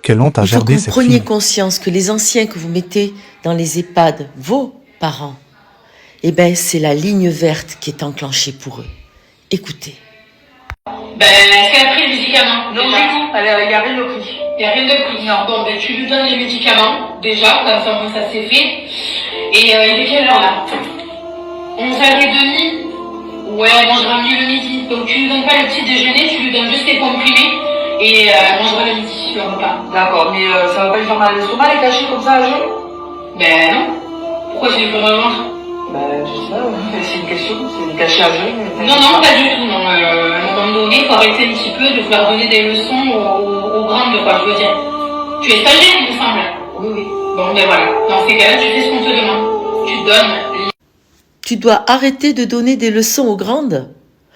Quelle honte à Il faut gerber que vous cette preniez fille. conscience que les anciens que vous mettez dans les EHPAD, vos parents, eh ben, c'est la ligne verte qui est enclenchée pour eux. Écoutez. Ben, est-ce qu'elle a pris le médicament? Non, déjà du tout. Il n'y a rien de pris. Il n'y a rien de pris. Non. Bon, ben, tu lui donnes les médicaments, déjà, comme ça, moi, ça s'est fait. Et il est quelle heure, là? 11h30. Ouais, elle mangera mieux le midi. Donc, tu lui donnes pas le petit déjeuner, tu lui donnes juste tes comprimés. Et elle mangera le midi, le repas. D'accord, mais ça va pas lui faire mal à l'estomac, les cachets comme ça à jeun? Ben, non. Pourquoi tu lui ferais manger? Ben, je sais pas, c'est une question, c'est une cachée à jeun. Non, non, pas du tout, non. À un moment donné, il faut arrêter un petit peu de vouloir donner des leçons aux grandes, quoi, je veux dire. Tu es stagiaire, il me semble. Oui, oui. Bon, ben voilà. Dans ces cas-là, tu fais ce qu'on te demande. Tu donnes. Tu dois arrêter de donner des leçons aux grandes.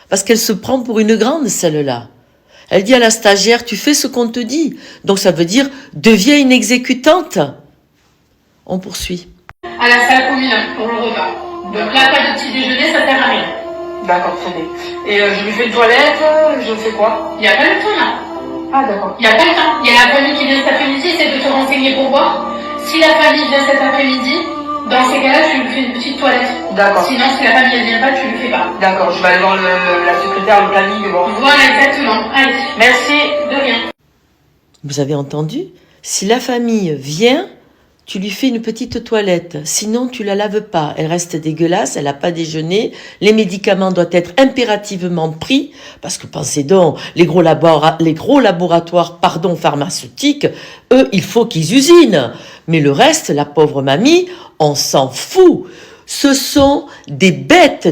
Parce qu'elle se prend pour une grande, celle-là. Elle dit à la stagiaire, tu fais ce qu'on te dit. Donc ça veut dire, deviens une exécutante. On poursuit. À la salle commune pour le repas. Donc là, pas de petit déjeuner, ça sert à rien. D'accord, très bien. Et je lui fais une toilette, je fais quoi? Il n'y a pas le temps là. Ah, d'accord. Il n'y a pas le temps. Il y a la famille qui vient cet après-midi, c'est de te renseigner pour voir. Si la famille vient cet après-midi, dans ces cas-là, tu lui fais une petite toilette. D'accord. Sinon, si la famille ne vient pas, tu ne le fais pas. D'accord, je vais aller voir la secrétaire, le planning, bon. Voilà, exactement. Allez. Merci. De rien. Vous avez entendu? Si la famille vient, tu lui fais une petite toilette. Sinon, tu la laves pas. Elle reste dégueulasse, elle n'a pas déjeuné. Les médicaments doivent être impérativement pris. Parce que pensez donc, les gros laboratoires, pharmaceutiques, eux, il faut qu'ils usinent. Mais le reste, la pauvre mamie, on s'en fout. Ce sont des bêtes,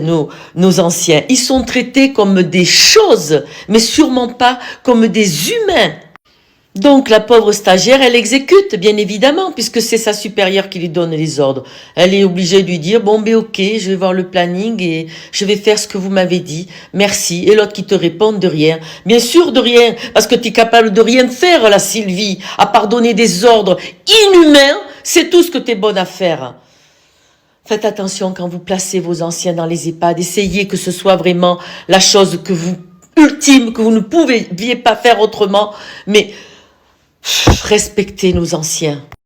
nos anciens. Ils sont traités comme des choses, mais sûrement pas comme des humains. Donc la pauvre stagiaire, elle exécute, bien évidemment, puisque c'est sa supérieure qui lui donne les ordres. Elle est obligée de lui dire, bon ben ok, je vais voir le planning et je vais faire ce que vous m'avez dit, merci. Et l'autre qui te répond, de rien. Bien sûr de rien, parce que tu es capable de rien faire, la Sylvie, à part donner des ordres inhumains, c'est tout ce que tu es bonne à faire. Faites attention quand vous placez vos anciens dans les EHPAD, essayez que ce soit vraiment la chose que vous, ultime, que vous ne pouviez pas faire autrement, mais respectez nos anciens.